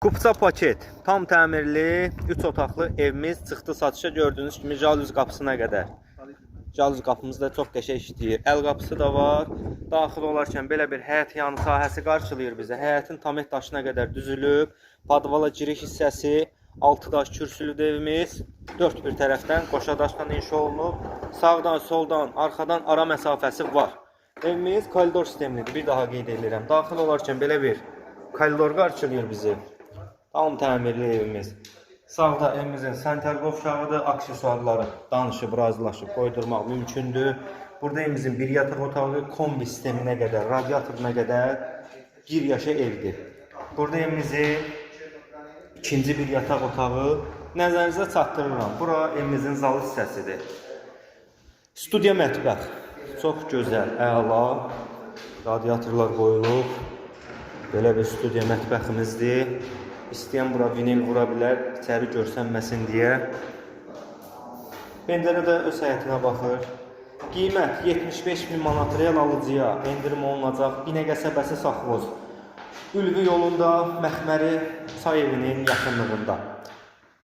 Kupça paket, tam təmirli, 3 otaqlı evimiz çıxdı satışa, gördüyünüz kimi jaluz qapısına qədər. Jaluz qapımız da çox qəşəng işləyir. Əl qapısı da var. Daxil olarkən belə bir həyət yanı sahəsi qarşılayır bizə. Həyətin tamet daşına qədər düzülüb. Padvala giriş hissəsi, 6 daş kürsülü evimiz. 4 bir tərəfdən qoşa daşdan inşa olunub. Sağdan, soldan, arxadan ara məsafəsi var. Evimiz koridor sistemlidir. Bir daha qeyd edirəm. Daxil olarkən belə bir koridor qarşılayır bizi. Tam təmirli evimiz. Sağda evimizin senter qovşağıdır. Aksesuarları danışıb, razılaşıb qoydurmaq mümkündür. Burada evimizin bir yataq otağı, kombi sisteminə qədər, radiatoruna qədər bir yaşa evdir. Burada evimizin ikinci bir yataq otağı nəzərinizə çatdırıram. Bura evimizin zalı hissəsidir. Studiya mətbəx. Çox gözəl, əla. Radiatorlar qoyulub. Belə bir studiya mətbəximizdir. İstəyən bura vinil vura bilər, içəri görsənməsin deyə. Pəncərə də öz həyətinə baxır. Qiymət 75.000 manat real alıcıya endirim olunacaq. Binə qəsəbəsi Safxoz. Ülvi yolunda Məxməri çay evinin yaxınlığında.